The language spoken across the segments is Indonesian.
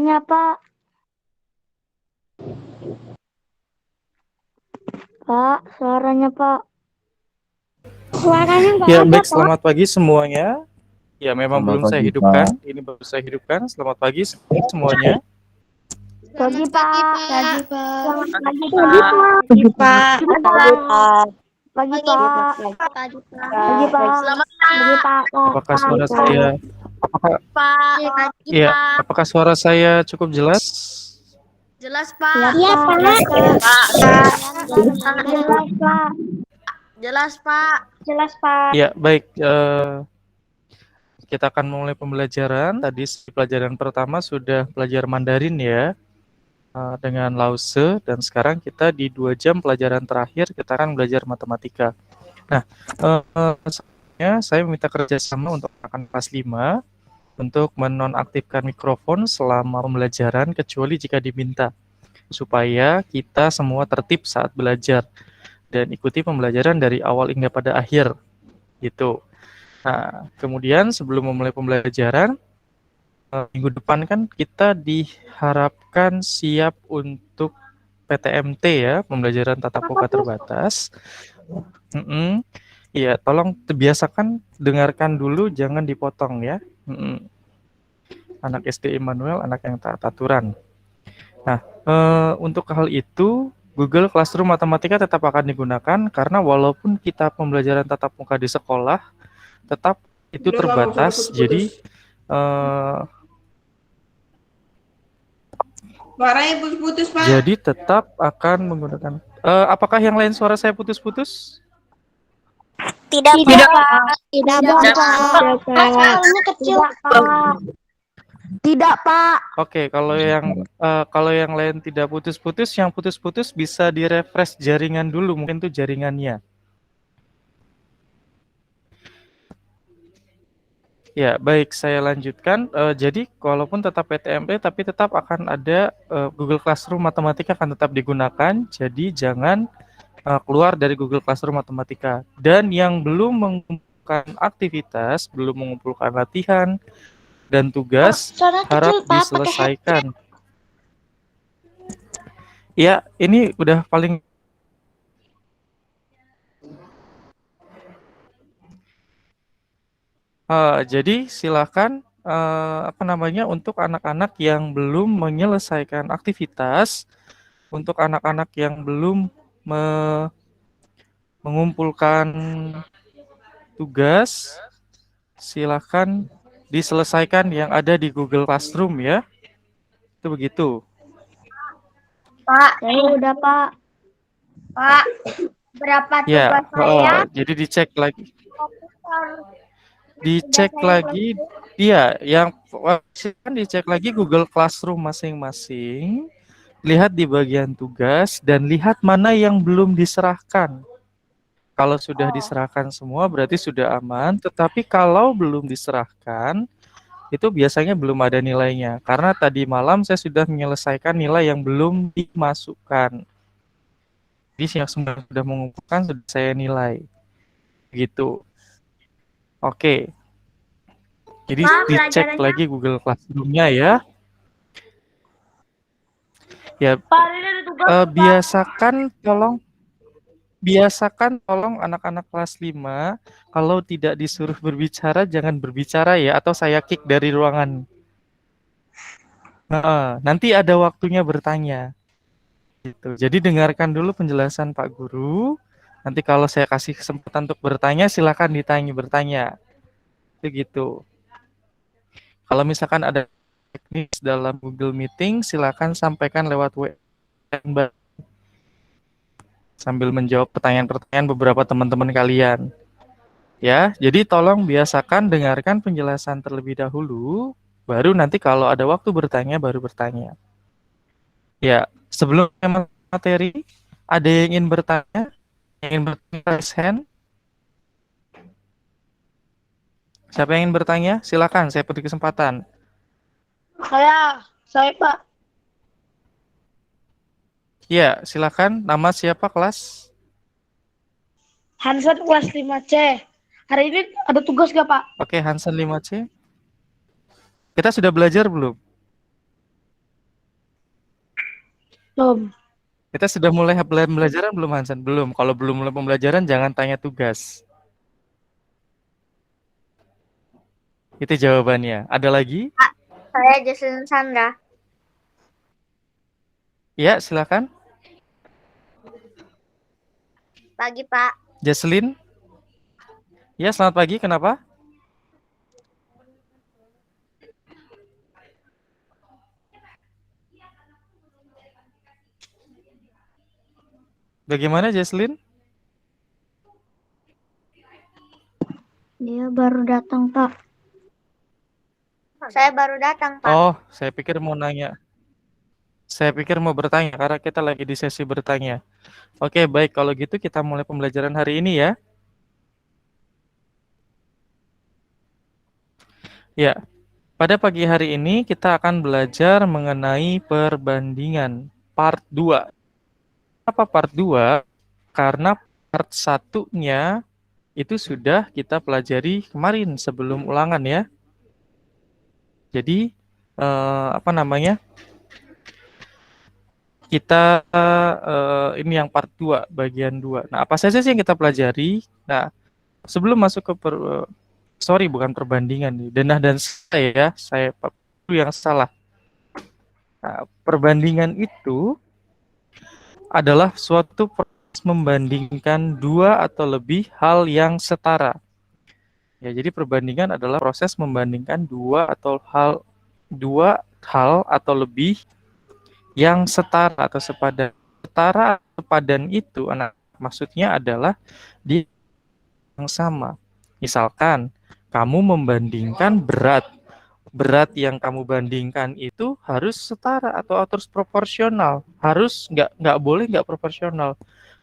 Suaranya, Pak. Pak, suaranya, Pak. Suaranya nggak Ya, ada, baik, Pak. selamat pagi semuanya. Ya, memang Selamat belum saya pagi, hidupkan. Pak. Ini baru saya hidupkan. Selamat pagi semuanya. Pagi, Selamat pagi, Pak. Pak. Pagi, Pak. Selamat pagi, Pagi, Pak. Pagi, Pak. Pagi, Pak. Pagi, Pak. Pagi, Pagi, Pak. Selamat Pagi, Pak. Apakah suara saya apakah Pak. Pagi, ya, Pak. apakah suara saya cukup jelas? Jelas, Pak. Iya, Pak. Pak. Jelas, Pak. Jelas, Pak. Jelas, Pak. Ya, baik. Kita akan mulai pembelajaran. Tadi pelajaran pertama sudah belajar Mandarin ya, dengan Lause, dan sekarang kita di 2 jam pelajaran terakhir kita akan belajar matematika. Nah, selanjutnya saya meminta kerjasama untuk anak kelas 5 untuk menonaktifkan mikrofon selama pembelajaran kecuali jika diminta, supaya kita semua tertib saat belajar dan ikuti pembelajaran dari awal hingga pada akhir gitu. Nah, kemudian sebelum memulai pembelajaran minggu depan kan kita diharapkan siap untuk PTMT ya, pembelajaran tatap muka terbatas. Iya, tolong biasakan dengarkan dulu, jangan dipotong ya. Anak SD Immanuel, anak yang taat aturan. Nah, untuk hal itu Google Classroom Matematika tetap akan digunakan karena walaupun kita pembelajaran tatap muka di sekolah, tetap itu terbatas. Jadi Suaranya putus-putus, Pak. jadi tetap akan menggunakan. Apakah yang lain suara saya putus-putus? Tidak, Pak. Tidak, Pak. Suaranya kecil. Tidak, Pak. Oke, kalau yang lain tidak putus-putus, yang putus-putus bisa di-refresh jaringan dulu, mungkin itu jaringannya. Ya, baik, saya lanjutkan. Jadi, walaupun tetap PTMP, tapi tetap akan ada Google Classroom Matematika akan tetap digunakan. Jadi, jangan keluar dari Google Classroom Matematika. Dan yang belum mengumpulkan aktivitas, belum mengumpulkan latihan dan tugas, harap diselesaikan. Ya, ini udah paling. Jadi silakan untuk anak-anak yang belum menyelesaikan aktivitas, untuk anak-anak yang belum mengumpulkan tugas, silakan diselesaikan yang ada di Google Classroom ya. Itu begitu. Pak, saya udah, Pak. Pak, berapa Ya, tugas saya? jadi dicek lagi. Dicek lagi dia yang kan dicek lagi Google Classroom masing-masing, lihat di bagian tugas dan lihat mana yang belum diserahkan. Kalau sudah diserahkan semua berarti sudah aman, tetapi kalau belum diserahkan itu biasanya belum ada nilainya karena tadi malam saya sudah menyelesaikan nilai yang belum dimasukkan. Jadi yang sudah mengumpulkan sudah saya nilai. Gitu. Oke. Jadi dicek lagi Google Classroom-nya ya. Ya, biasakan tolong anak-anak kelas 5 kalau tidak disuruh berbicara jangan berbicara ya, atau saya kick dari ruangan. Nanti ada waktunya bertanya. Gitu. Jadi dengarkan dulu penjelasan Pak Guru. Nanti kalau saya kasih kesempatan untuk bertanya, silakan bertanya. Begitu. Kalau misalkan ada teknis dalam Google Meeting, silakan sampaikan lewat WA sambil menjawab pertanyaan-pertanyaan beberapa teman-teman kalian. Ya, jadi tolong biasakan dengarkan penjelasan terlebih dahulu, baru nanti kalau ada waktu bertanya, baru bertanya. Ya, sebelum materi, ada yang ingin bertanya? Yang ingin bertanya, raise hand. Siapa yang ingin bertanya? Silakan, saya beri kesempatan. Saya, Pak. Ya, silakan. Nama siapa, kelas? Hansen kelas 5C. Hari ini ada tugas gak, Pak? Oke, Hansen 5C. Kita sudah belajar belum? Belum. Kita sudah mulai pembelajaran belum, Hansan? Belum. Kalau belum mulai pembelajaran, jangan tanya tugas. Itu jawabannya. Ada lagi? Saya Jason Sandra. Ya, silakan. Pagi, Pak. Jaslin? Ya, selamat pagi. Kenapa? Bagaimana, Jaslin? Dia baru datang, Pak. Saya baru datang, Pak. Oh, saya pikir mau nanya. Saya pikir mau bertanya, karena kita lagi di sesi bertanya. Oke, baik. Kalau gitu kita mulai pembelajaran hari ini ya. Ya, pada pagi hari ini kita akan belajar mengenai perbandingan part 2. Apa part 2? Karena part 1-nya itu sudah kita pelajari kemarin sebelum ulangan ya. Jadi, kita ini yang part 2, bagian 2. Nah, apa saja sih yang kita pelajari? Nah, sebelum masuk ke bukan perbandingan nih. Denah dan saya yang salah. Nah, perbandingan itu adalah suatu proses membandingkan dua atau lebih hal yang setara. Ya, jadi perbandingan adalah proses membandingkan dua hal atau lebih yang setara atau sepadan. Setara atau sepadan itu maksudnya adalah di yang sama. Misalkan kamu membandingkan berat yang kamu bandingkan itu harus setara atau harus proporsional. Harus nggak boleh nggak proporsional.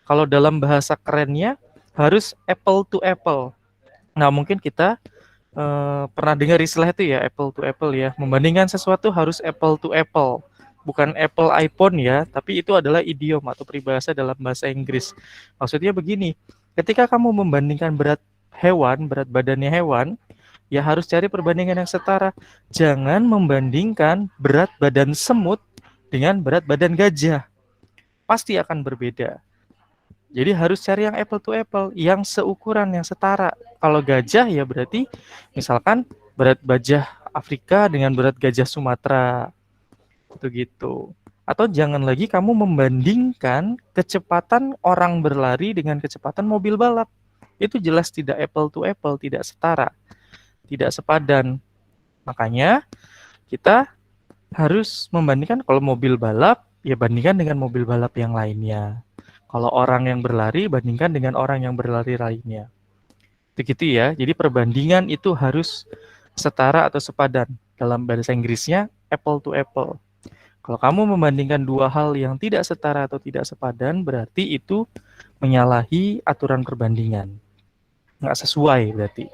Kalau dalam bahasa kerennya harus apple to apple. Nah, mungkin kita pernah dengar istilah itu ya, apple to apple ya. Membandingkan sesuatu harus apple to apple. Bukan Apple iPhone ya, tapi itu adalah idiom atau peribahasa dalam bahasa Inggris. Maksudnya begini, ketika kamu membandingkan berat badannya hewan, ya harus cari perbandingan yang setara. Jangan membandingkan berat badan semut dengan berat badan gajah. Pasti akan berbeda. Jadi harus cari yang apple to apple, yang seukuran, yang setara. Kalau gajah ya berarti misalkan berat gajah Afrika dengan berat gajah Sumatera. Gitu. Atau jangan lagi kamu membandingkan kecepatan orang berlari dengan kecepatan mobil balap. Itu jelas tidak apple to apple, tidak setara, tidak sepadan. Makanya kita harus membandingkan kalau mobil balap, ya bandingkan dengan mobil balap yang lainnya. Kalau orang yang berlari, bandingkan dengan orang yang berlari lainnya. Begitu ya, jadi perbandingan itu harus setara atau sepadan. Dalam bahasa Inggrisnya, apple to apple. Kalau kamu membandingkan dua hal yang tidak setara atau tidak sepadan, berarti itu menyalahi aturan perbandingan. Nggak sesuai berarti.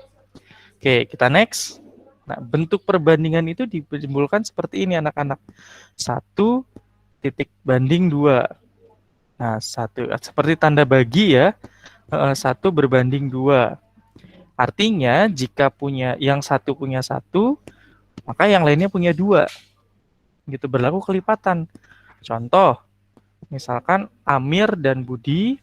Oke, kita next. Nah, bentuk perbandingan itu ditimbulkan seperti ini anak-anak. 1 titik banding 2. Nah, seperti tanda bagi ya. 1 berbanding 2. Artinya, jika yang satu punya 1, maka yang lainnya punya 2. Gitu, berlaku kelipatan. Contoh, misalkan Amir dan Budi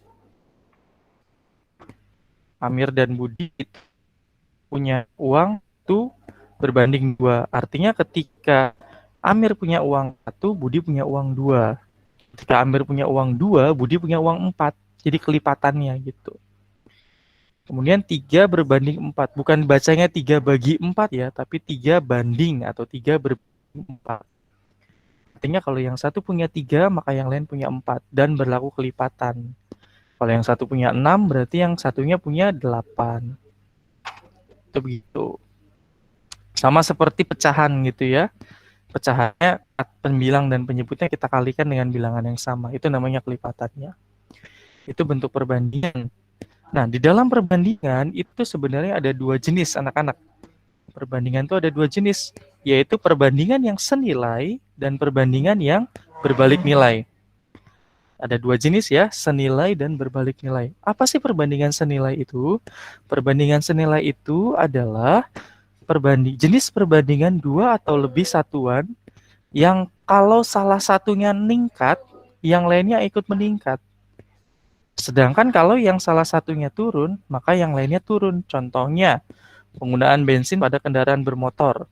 punya uang itu berbanding 2. Artinya ketika Amir punya uang 1, Budi punya uang 2. Ketika Amir punya uang 2, Budi punya uang 4. Jadi kelipatannya gitu. Kemudian 3 berbanding 4. Bukan bacanya 3 bagi 4 ya, tapi 3 banding atau 3 berbanding 4. Artinya kalau yang satu punya 3, maka yang lain punya 4. Dan berlaku kelipatan. Kalau yang satu punya 6, berarti yang satunya punya 8. Itu begitu. Sama seperti pecahan gitu ya. Pecahannya, pembilang dan penyebutnya kita kalikan dengan bilangan yang sama. Itu namanya kelipatannya. Itu bentuk perbandingan. Nah, di dalam perbandingan itu sebenarnya ada 2 jenis anak-anak. Perbandingan itu ada 2 jenis, yaitu perbandingan yang senilai dan perbandingan yang berbalik nilai. Ada 2 jenis ya, senilai dan berbalik nilai. Apa sih perbandingan senilai itu? Perbandingan senilai itu adalah jenis perbandingan 2 atau lebih satuan yang kalau salah satunya meningkat, yang lainnya ikut meningkat. Sedangkan kalau yang salah satunya turun, maka yang lainnya turun. Contohnya, penggunaan bensin pada kendaraan bermotor.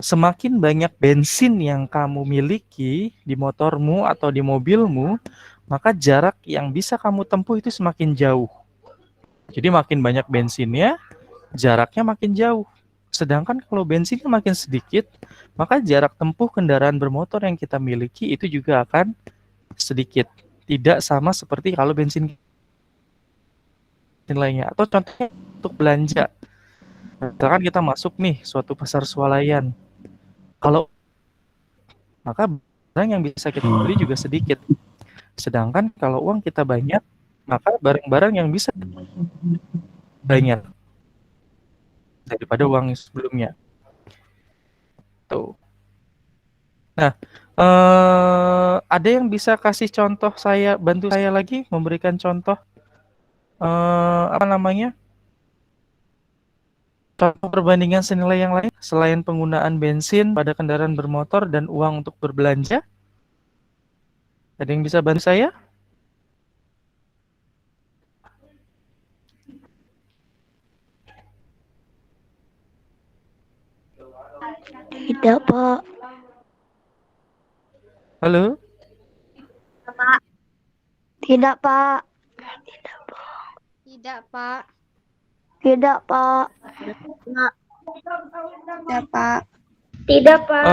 Semakin banyak bensin yang kamu miliki di motormu atau di mobilmu, maka jarak yang bisa kamu tempuh itu semakin jauh. Jadi makin banyak bensinnya, jaraknya makin jauh. Sedangkan kalau bensinnya makin sedikit, maka jarak tempuh kendaraan bermotor yang kita miliki itu juga akan sedikit. Tidak sama seperti kalau bensin lainnya. Atau contohnya untuk belanja. Misalkan kita masuk nih suatu pasar swalayan. Kalau maka barang yang bisa kita beli juga sedikit. Sedangkan kalau uang kita banyak, maka barang-barang yang bisa banyak daripada uang sebelumnya. Tuh. Nah, ada yang bisa kasih contoh bantu saya lagi memberikan contoh apa namanya? Contoh perbandingan senilai yang lain selain penggunaan bensin pada kendaraan bermotor dan uang untuk berbelanja? Ada yang bisa bantu saya? Tidak, Pak. Halo? Pak. Tidak, Pak. Tidak, Pak. Tidak, Pak. Ya, Pak. Tidak, Pak.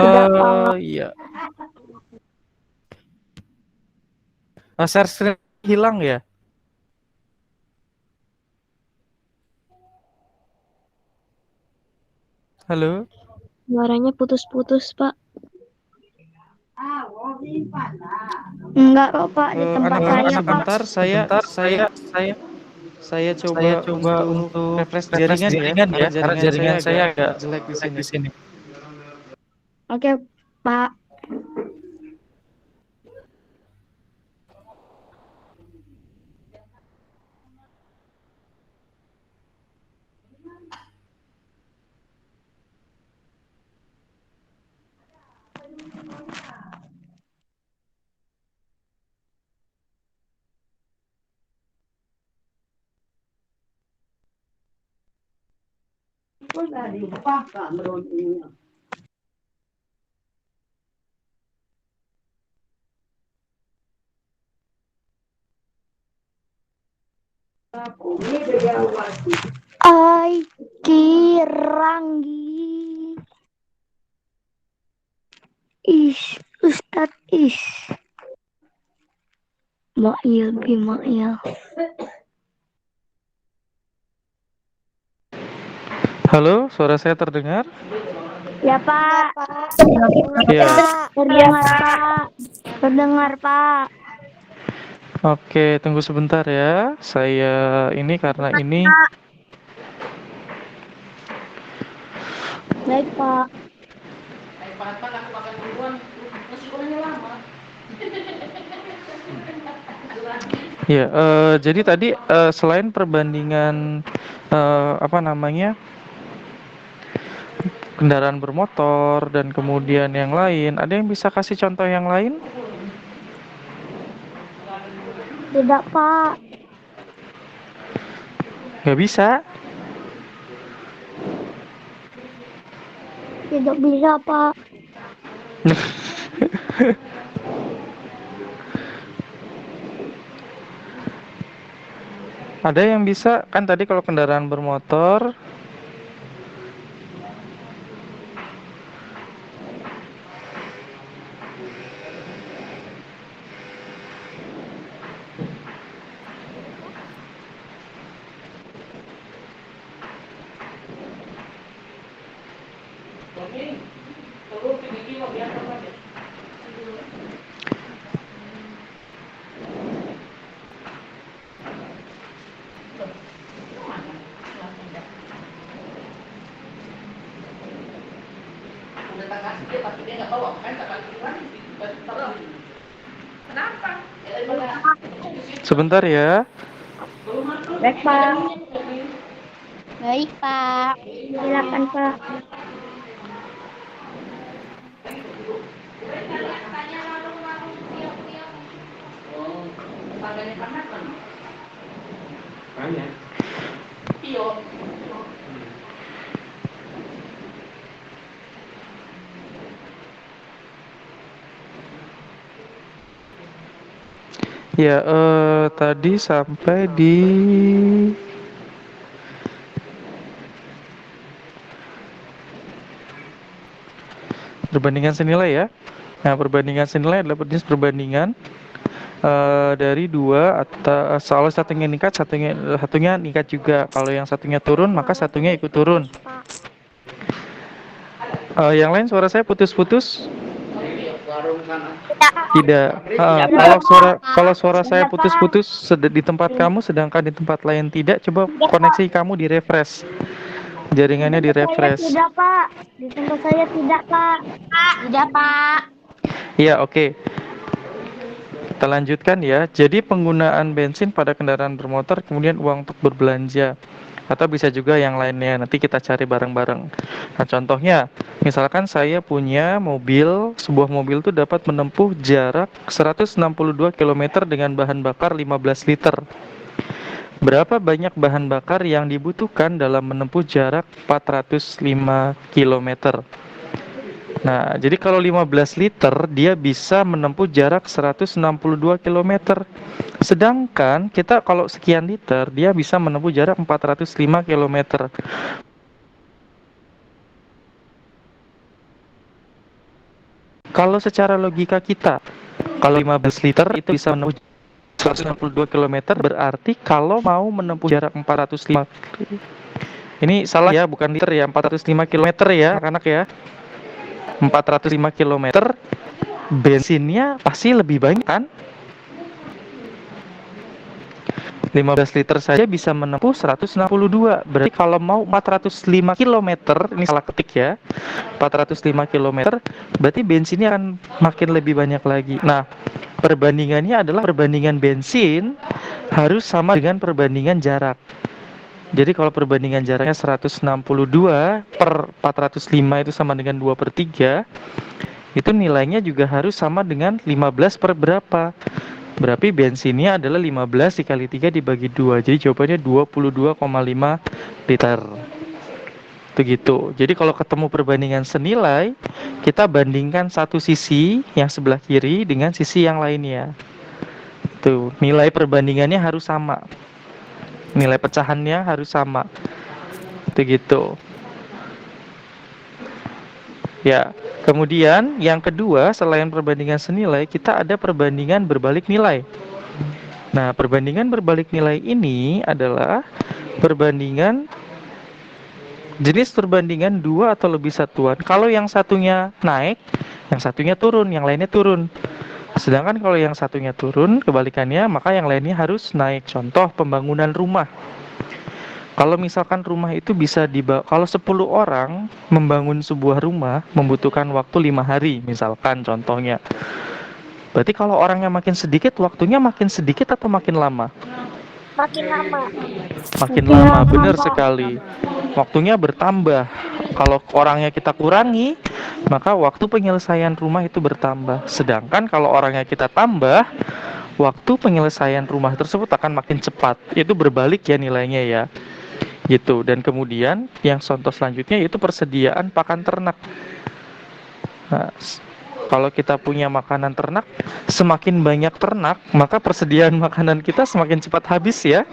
Iya. Share screen hilang ya? Halo? Suaranya putus-putus, Pak. Enggak kok, Pak, di tempat saya, Pak. Sebentar, saya coba untuk refresh jaringan ya, karena jaringan saya agak jelek di sini. Oke, Pak. Ai Kiranggi. Ustad Ma'il Bima'il. Halo, suara saya terdengar? Ya, Pak. Iya. Terdengar, Pak. Terdengar, Pak. Oke, tunggu sebentar ya. Saya ini karena ini Baik, Pak. ya, jadi tadi selain perbandingan apa namanya? Kendaraan bermotor dan kemudian yang lain, ada yang bisa kasih contoh yang lain? Tidak, Pak. Nggak bisa. Tidak bisa, Pak. Ada yang bisa kan tadi kalau kendaraan bermotor sebentar ya. Baik, Pak. Baik, Pak. Silakan, Pak. Ya, tadi sampai di perbandingan senilai ya. Nah, perbandingan senilai adalah jenis perbandingan dari dua atau soal satunya meningkat, satunya meningkat juga. Kalau yang satunya turun, maka satunya ikut turun. Yang lain suara saya putus-putus? Tidak. Kalau suara saya putus-putus di tempat kamu, sedangkan di tempat lain tidak, coba koneksi kamu di refresh. Jaringannya di refresh. Tidak, Pak. Di tempat saya tidak, Pak. Tidak, Pak. Iya, oke. Kita lanjutkan ya. Jadi penggunaan bensin pada kendaraan bermotor, kemudian uang untuk berbelanja. Atau bisa juga yang lainnya, nanti kita cari bareng-bareng. Nah, contohnya, misalkan saya punya mobil, sebuah mobil itu dapat menempuh jarak 162 km dengan bahan bakar 15 liter. Berapa banyak bahan bakar yang dibutuhkan dalam menempuh jarak 405 km? Nah, jadi kalau 15 liter dia bisa menempuh jarak 162 km. Sedangkan kita kalau sekian liter dia bisa menempuh jarak 405 km. Kalau secara logika kita, kalau 15 liter itu bisa menempuh 162 km, berarti kalau mau menempuh jarak 405, ini salah ya, bukan liter ya, 405 km ya anak-anak ya. 405 km, bensinnya pasti lebih banyak kan? 15 liter saja bisa menempuh 162. Berarti kalau mau 405 km, ini salah ketik ya, 405 km, berarti bensinnya akan makin lebih banyak lagi. Nah, perbandingannya adalah perbandingan bensin harus sama dengan perbandingan jarak. Jadi kalau perbandingan jaraknya 162 per 405 itu sama dengan 2/3, itu nilainya juga harus sama dengan 15 per berapa? Berarti bensinnya adalah 15 dikali 3 dibagi 2. Jadi jawabannya 22,5 liter. Itu gitu. Jadi kalau ketemu perbandingan senilai, kita bandingkan satu sisi yang sebelah kiri dengan sisi yang lainnya. Tuh, nilai perbandingannya harus sama. Nilai pecahannya harus sama. Itu gitu. Ya, kemudian yang kedua selain perbandingan senilai, kita ada perbandingan berbalik nilai. Nah, perbandingan berbalik nilai ini adalah perbandingan jenis perbandingan dua atau lebih satuan. Kalau yang satunya naik, yang satunya turun, yang lainnya turun. Sedangkan kalau yang satunya turun, kebalikannya, maka yang lainnya harus naik. Contoh pembangunan rumah. Kalau misalkan rumah itu bisa kalau 10 orang membangun sebuah rumah membutuhkan waktu 5 hari, misalkan contohnya. Berarti kalau orangnya makin sedikit, waktunya makin sedikit atau makin lama? Makin lama. Makin lama, benar sekali. Waktunya bertambah. Kalau orangnya kita kurangi, maka waktu penyelesaian rumah itu bertambah. Sedangkan kalau orangnya kita tambah, waktu penyelesaian rumah tersebut akan makin cepat. Itu berbalik ya nilainya ya. Gitu. Dan kemudian yang contoh selanjutnya yaitu persediaan pakan ternak. Nah, kalau kita punya makanan ternak, semakin banyak ternak, maka persediaan makanan kita semakin cepat habis ya.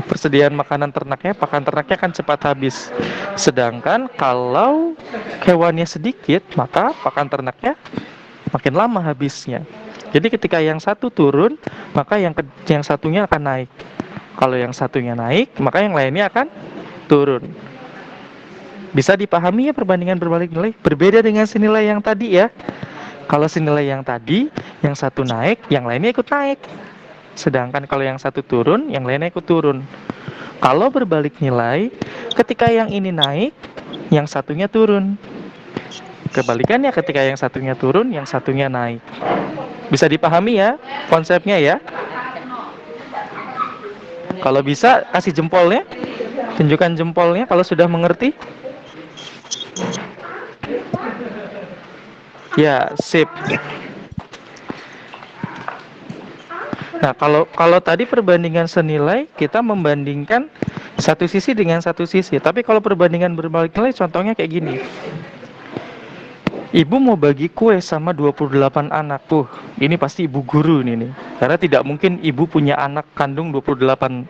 Persediaan makanan ternaknya, pakan ternaknya akan cepat habis. Sedangkan kalau hewannya sedikit, maka pakan ternaknya makin lama habisnya. Jadi ketika yang satu turun, maka yang satunya akan naik. Kalau yang satunya naik, maka yang lainnya akan turun. Bisa dipahami ya perbandingan berbalik nilai? Berbeda dengan senilai yang tadi ya. Kalau senilai yang tadi, yang satu naik, yang lainnya ikut naik. Sedangkan kalau yang satu turun, yang lainnya ikut turun. Kalau berbalik nilai, ketika yang ini naik, yang satunya turun. Kebalikannya ketika yang satunya turun, yang satunya naik. Bisa dipahami ya konsepnya ya? Kalau bisa, kasih jempolnya. Tunjukkan jempolnya kalau sudah mengerti. Ya, sip. Nah, kalau tadi perbandingan senilai, kita membandingkan satu sisi dengan satu sisi. Tapi kalau perbandingan berbalik nilai, contohnya kayak gini. Ibu mau bagi kue sama 28 anak. Ini pasti ibu guru nih. Karena tidak mungkin ibu punya anak kandung 28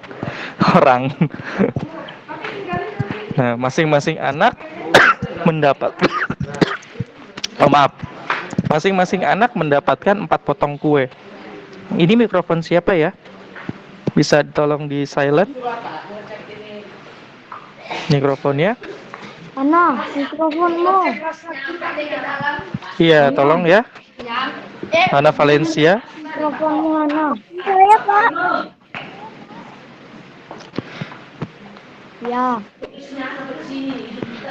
orang. Nah, masing-masing anak mendapat maaf. Masing-masing anak mendapatkan 4 potong kue. Ini mikrofon siapa ya? Bisa tolong di silent mikrofonnya? Mana mikrofonmu? Iya, tolong ya. Ana Valencia. Mikrofonmu mana? Saya Pak. Ya.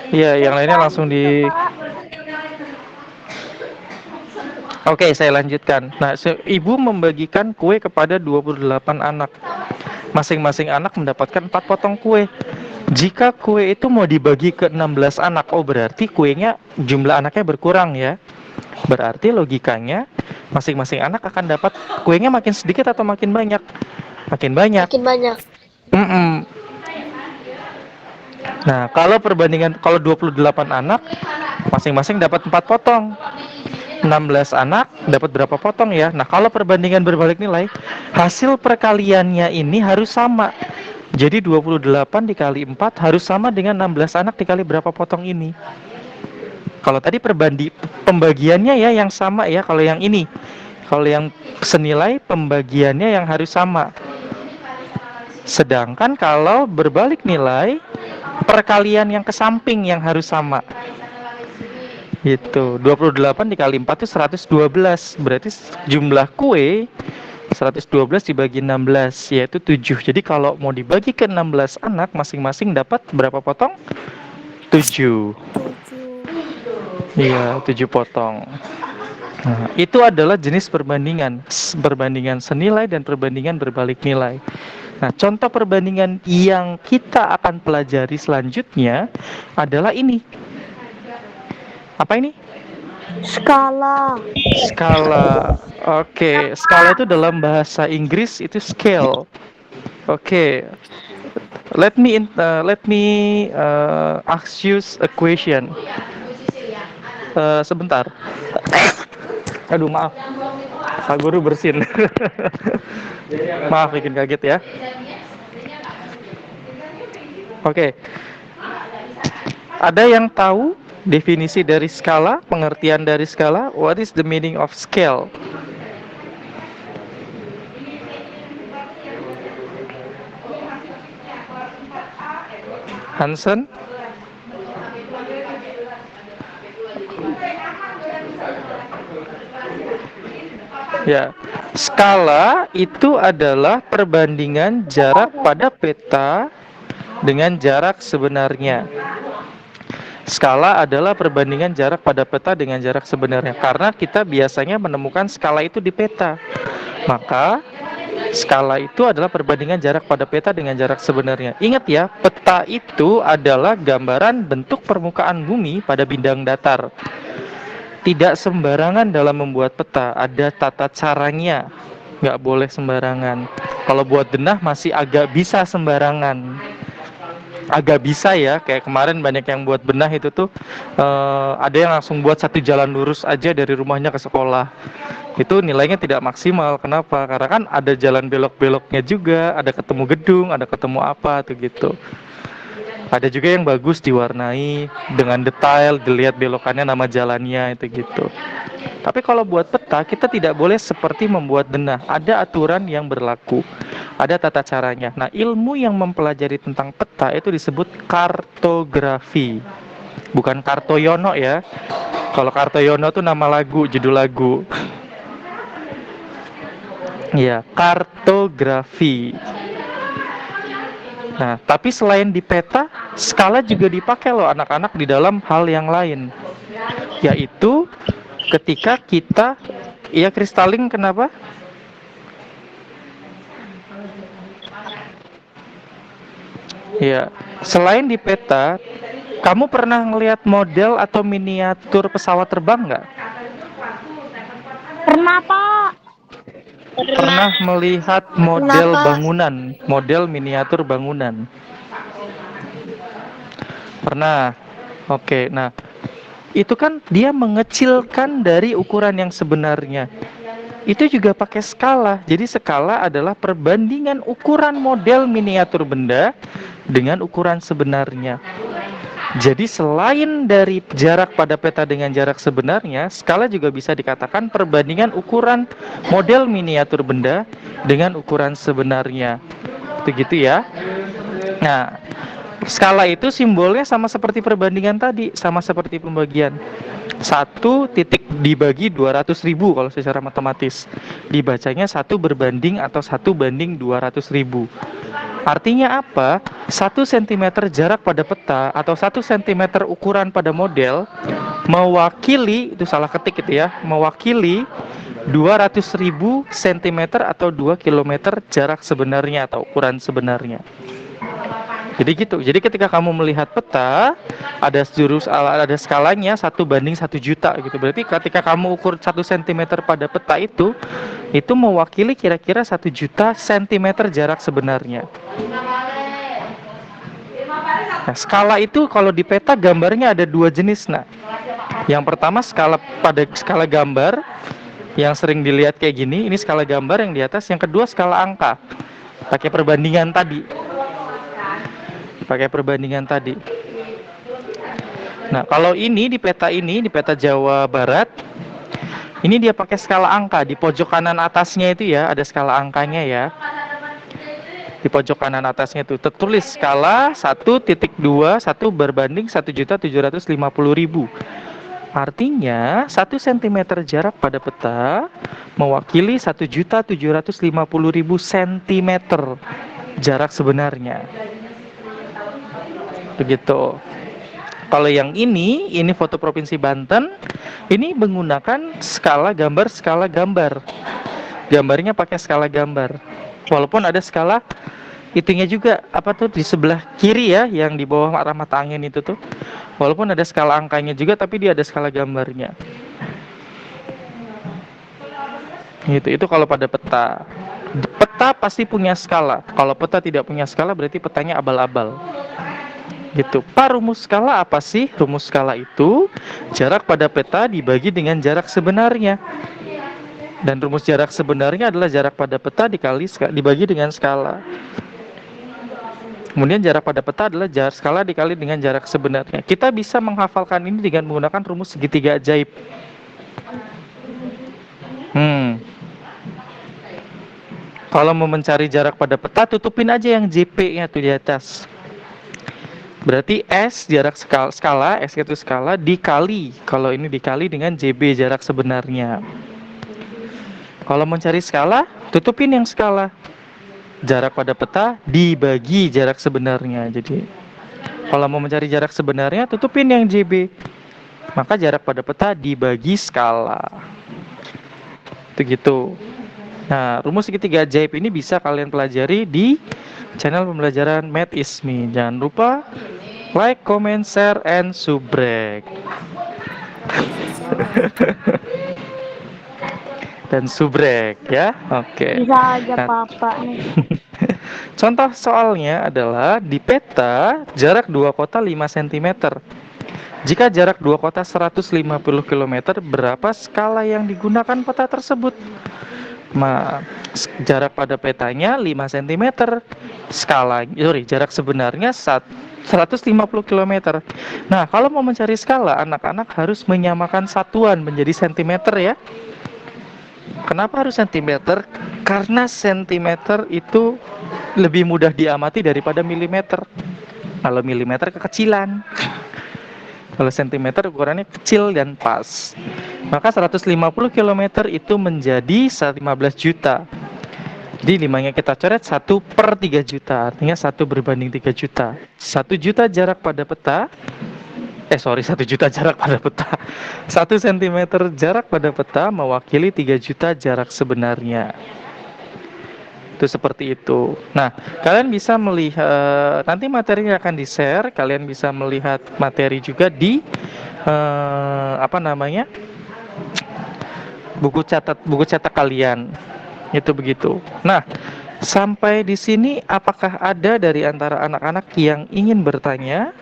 Iya, yang lainnya langsung di. Oke, saya lanjutkan. Nah, ibu membagikan kue kepada 28 anak. Masing-masing anak mendapatkan 4 potong kue. Jika kue itu mau dibagi ke 16 anak, berarti kuenya jumlah anaknya berkurang ya. Berarti logikanya masing-masing anak akan dapat kuenya makin sedikit atau makin banyak? Makin banyak. Makin banyak. Nah, kalau 28 anak, masing-masing dapat 4 potong. 16 anak dapat berapa potong ya? Nah, kalau perbandingan berbalik nilai, hasil perkaliannya ini harus sama. Jadi 28 dikali 4 harus sama dengan 16 anak dikali berapa potong ini. Kalau tadi pembagiannya ya yang sama ya, kalau yang ini. Kalau yang senilai pembagiannya yang harus sama. Sedangkan kalau berbalik nilai, perkalian yang ke samping yang harus sama. Gitu. 28 dikali 4 itu 112. Berarti jumlah kue 112 dibagi 16 yaitu 7. Jadi kalau mau dibagi ke 16 anak, masing-masing dapat berapa potong? 7. Iya, 7 potong. Nah, itu adalah jenis perbandingan senilai dan perbandingan berbalik nilai. Nah, contoh perbandingan yang kita akan pelajari selanjutnya adalah ini. Apa ini? Skala. Skala. Oke, skala itu dalam bahasa Inggris itu scale. Oke. Let me ask you a question. Sebentar. Aduh, maaf. Pak Guru bersin. Maaf bikin kaget ya. Oke. Ada yang tahu definisi dari skala, pengertian dari skala? What is the meaning of scale? Hansen? Ya, skala itu adalah perbandingan jarak pada peta dengan jarak sebenarnya. Skala adalah perbandingan jarak pada peta dengan jarak sebenarnya. Karena kita biasanya menemukan skala itu di peta. Maka skala itu adalah perbandingan jarak pada peta dengan jarak sebenarnya. Ingat ya, peta itu adalah gambaran bentuk permukaan bumi pada bidang datar. Tidak sembarangan dalam membuat peta, ada tata caranya. Nggak boleh sembarangan. Kalau buat denah masih agak bisa sembarangan. Agak bisa ya, kayak kemarin banyak yang buat benah itu tuh ada yang langsung buat satu jalan lurus aja dari rumahnya ke sekolah. Itu nilainya tidak maksimal. Kenapa? Karena kan ada jalan belok-beloknya juga, ada ketemu gedung, ada ketemu apa tuh gitu. Ada juga yang bagus diwarnai dengan detail, dilihat belokannya, nama jalannya itu gitu. Tapi kalau buat peta, kita tidak boleh seperti membuat denah. Ada aturan yang berlaku, ada tata caranya. Nah, ilmu yang mempelajari tentang peta itu disebut kartografi, bukan Kartoyono ya. Kalau Kartoyono itu nama lagu, judul lagu. Ya, kartografi. Nah, tapi selain di peta, skala juga dipakai loh anak-anak di dalam hal yang lain. Yaitu ketika kita, ya kristalin kenapa? Ya, selain di peta, kamu pernah ngelihat model atau miniatur pesawat terbang nggak? Pernah, Pak. Pernah melihat model Kenapa? bangunan, model miniatur bangunan? Pernah. Oke, nah itu kan dia mengecilkan dari ukuran yang sebenarnya. Itu juga pakai skala. Jadi skala adalah perbandingan ukuran model miniatur benda dengan ukuran sebenarnya. Jadi selain dari jarak pada peta dengan jarak sebenarnya, skala juga bisa dikatakan perbandingan ukuran model miniatur benda dengan ukuran sebenarnya. Begitu ya. Nah, skala itu simbolnya sama seperti perbandingan tadi, sama seperti pembagian. 1 titik dibagi 200.000 kalau secara matematis. Dibacanya 1 berbanding atau 1 banding 200.000. Artinya apa? 1 cm jarak pada peta atau 1 cm ukuran pada model mewakili, itu salah ketik itu ya, mewakili 200.000 cm atau 2 km jarak sebenarnya atau ukuran sebenarnya. Jadi gitu. Jadi ketika kamu melihat peta, ada skalanya 1 banding 1 juta gitu. Berarti ketika kamu ukur 1 cm pada peta itu mewakili kira-kira 1 juta cm jarak sebenarnya. Nah, skala itu kalau di peta gambarnya ada 2 jenis. Nah, yang pertama skala gambar yang sering dilihat kayak gini, ini skala gambar yang di atas. Yang kedua skala angka, pakai perbandingan tadi. Nah, kalau ini di peta Jawa Barat, ini dia pakai skala angka. Di pojok kanan atasnya itu ya, ada skala angkanya ya. Di pojok kanan atasnya itu tertulis skala 1.2 1 berbanding 1.750.000. Artinya 1 cm jarak pada peta mewakili 1.750.000 cm jarak sebenarnya. Begitu. Kalau yang ini foto Provinsi Banten, ini menggunakan skala gambar. Gambarnya pakai skala gambar. Walaupun ada skala itunya juga, apa tuh di sebelah kiri ya, yang di bawah arah mata angin itu tuh. Walaupun ada skala angkanya juga, tapi dia ada skala gambarnya. Itu kalau pada peta. Peta pasti punya skala. Kalau peta tidak punya skala berarti petanya abal-abal. Gitu. Rumus skala apa sih? Rumus skala itu jarak pada peta dibagi dengan jarak sebenarnya. Dan rumus jarak sebenarnya adalah jarak pada peta dibagi dengan skala. Kemudian jarak pada peta adalah jarak skala dikali dengan jarak sebenarnya. Kita bisa menghafalkan ini dengan menggunakan rumus segitiga ajaib. Kalau mau mencari jarak pada peta, tutupin aja yang JP-nya tuh di atas. Berarti S jarak skala, S itu skala dikali, kalau ini dikali dengan JB jarak sebenarnya. Kalau mencari skala, tutupin yang skala. Jarak pada peta dibagi jarak sebenarnya. Jadi kalau mau mencari jarak sebenarnya, tutupin yang JB. Maka jarak pada peta dibagi skala. Itu gitu. Nah, rumus segitiga ajaib ini bisa kalian pelajari di channel pembelajaran Math is Me. Jangan lupa like, comment, share, and subrek. Dan subrek ya. Oke. Bisa aja Papa nih. Contoh soalnya adalah di peta jarak 2 kota 5 cm. Jika jarak 2 kota 150 km, berapa skala yang digunakan peta tersebut? Jarak pada petanya 5 cm. Jarak sebenarnya 150 km. Nah, kalau mau mencari skala, anak-anak harus menyamakan satuan menjadi cm ya. Kenapa harus cm? Karena cm itu lebih mudah diamati daripada milimeter. Kalau milimeter kekecilan. Kalau cm ukurannya kecil dan pas. Maka 150 km itu menjadi 15 juta. Jadi 5-nya kita coret 1/3 juta. Artinya 1 berbanding 3 juta. 1 juta jarak pada peta. 1 juta jarak pada peta. 1 cm jarak pada peta mewakili 3 juta jarak sebenarnya. Itu seperti itu. Nah, kalian bisa melihat, nanti materi akan di-share. Kalian bisa melihat materi juga di buku cetak kalian. Itu begitu. Nah, sampai di sini apakah ada dari antara anak-anak yang ingin bertanya?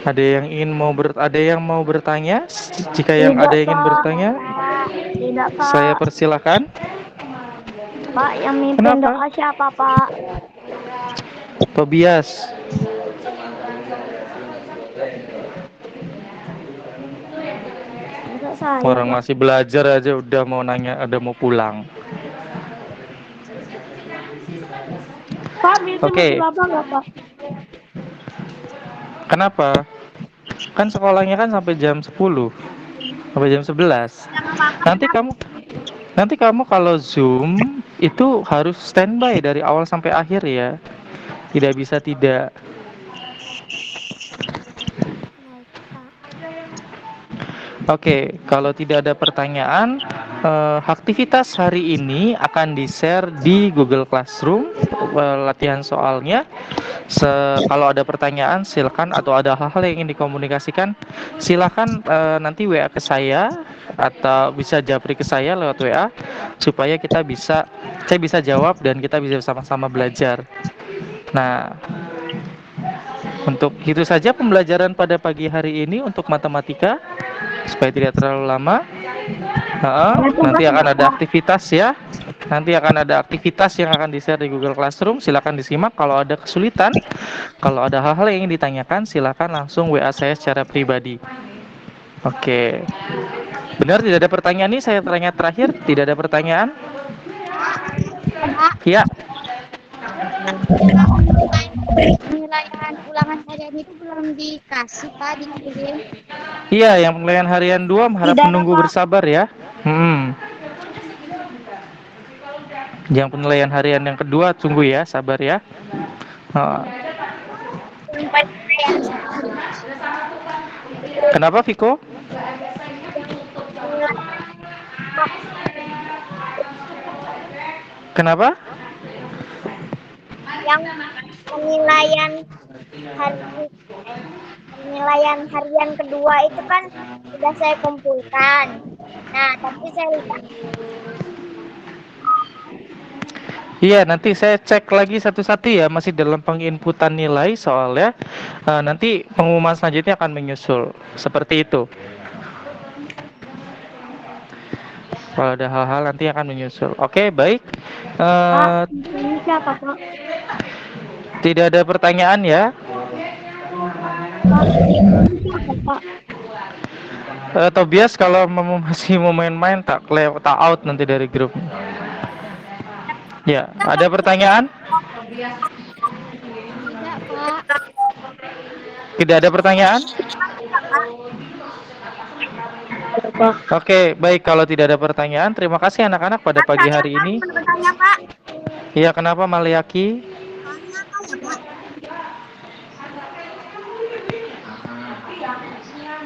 Ada yang mau bertanya? Jika yang Tidak, ada yang ingin Pak. bertanya, Tidak, saya Pak. persilahkan. Pak, yang mimpin Kenapa? doa siapa, Pak? Tobias. Enggak saya, Orang Pak. masih belajar aja udah mau nanya, ada mau pulang. Pak, mimpin Oke, Bapak nggak, Pak? kenapa? Kan sekolahnya kan sampai jam 10, sampai jam 11. Nanti kamu kalau Zoom itu harus standby dari awal sampai akhir ya. Tidak bisa tidak. Oke, kalau tidak ada pertanyaan, aktivitas hari ini akan di-share di Google Classroom, latihan soalnya. Kalau ada pertanyaan silakan, atau ada hal-hal yang ingin dikomunikasikan, silakan nanti WA ke saya atau bisa japri ke saya lewat WA supaya saya bisa jawab dan kita bisa sama-sama belajar. Nah, untuk itu saja pembelajaran pada pagi hari ini untuk matematika supaya tidak terlalu lama. Nanti akan ada aktivitas ya. Nanti akan ada aktivitas yang akan di-share di Google Classroom. Silakan disimak. Kalau ada kesulitan, kalau ada hal-hal yang ingin ditanyakan, silakan langsung WA saya secara pribadi. Oke. Benar tidak ada pertanyaan nih? Saya tanya terakhir. Tidak ada pertanyaan? Ya. Penilaian ulangan harian itu belum dikasih, Pak, dikirim. Iya, yang penilaian harian 2 harap Tidak, menunggu Pak. bersabar ya. Yang penilaian harian yang kedua tunggu ya, sabar ya. Kenapa Viko? Kenapa? Yang penilaian harian kedua itu kan sudah saya kumpulkan. Nah, tapi saya lupa. Iya, nanti saya cek lagi satu-satu ya, masih dalam penginputan nilai soalnya. Nanti pengumuman selanjutnya akan menyusul. Seperti itu. Kalau ada hal-hal nanti akan menyusul. Oke, baik. Pak, ini siapa, Pak? Tidak ada pertanyaan ya. Pak, ini siapa, Pak? Tobias kalau masih mau main-main tak out nanti dari grup. Ya, ada pertanyaan? Tidak, Pak. Tidak ada pertanyaan? Oke, baik, kalau tidak ada pertanyaan, terima kasih anak-anak pada pagi hari ini. Bertanya, Pak. Iya, kenapa Maliaki?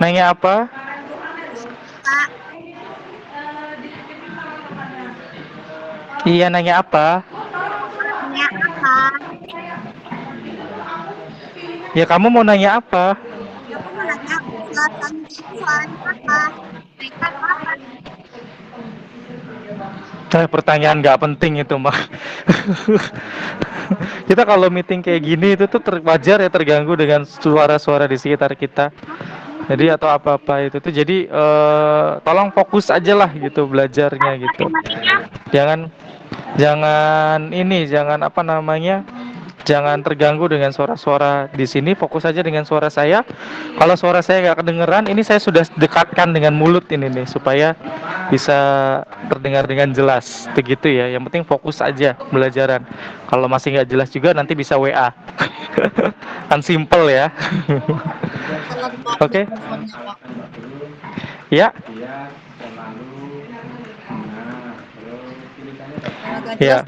Nanya apa? Iya, nanya apa? Nanya apa? Ya, kamu mau nanya apa? Aku mau nanya soalnya apa? Pertanyaan nggak penting itu mah. Kita kalau meeting kayak gini itu tuh wajar ya terganggu dengan suara-suara di sekitar kita. Jadi atau apa-apa itu tuh jadi tolong fokus aja lah gitu belajarnya gitu. Jangan apa namanya? Jangan terganggu dengan suara-suara di sini, fokus aja dengan suara saya. Kalau suara saya nggak kedengeran, ini saya sudah dekatkan dengan mulut ini nih supaya bisa terdengar dengan jelas. Begitu ya. Yang penting fokus aja belajaran. Kalau masih nggak jelas juga nanti bisa WA. Kan simple ya. Oke. Ya. Ya.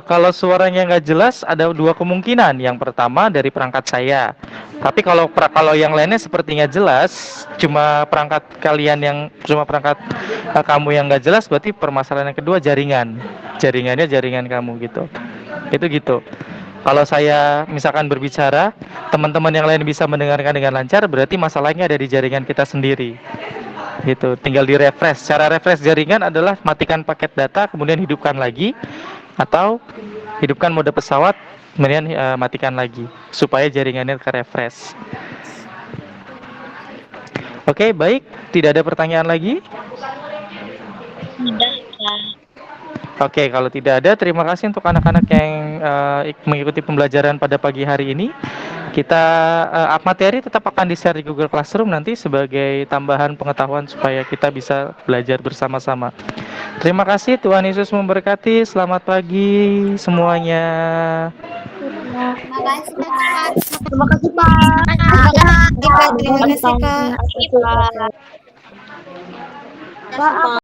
Kalau suaranya nggak jelas, ada dua kemungkinan. Yang pertama dari perangkat saya. Tapi kalau yang lainnya sepertinya jelas, cuma perangkat kamu yang nggak jelas, berarti permasalahan yang kedua jaringannya jaringan kamu gitu. Itu gitu. Kalau saya misalkan berbicara, teman-teman yang lain bisa mendengarkan dengan lancar, berarti masalahnya ada di jaringan kita sendiri. Gitu, tinggal di refresh. Cara refresh jaringan adalah matikan paket data, kemudian hidupkan lagi, atau hidupkan mode pesawat, kemudian matikan lagi, supaya jaringannya ke refresh. Oke, baik. Tidak ada pertanyaan lagi? Oke, kalau tidak ada, terima kasih untuk anak-anak yang mengikuti pembelajaran pada pagi hari ini. Kita materi tetap akan di-share di Google Classroom nanti sebagai tambahan pengetahuan supaya kita bisa belajar bersama-sama. Terima kasih, Tuhan Yesus memberkati. Selamat pagi semuanya. Terima kasih, Pak. Terima kasih, Pak. Terima kasih, Pak. Pak.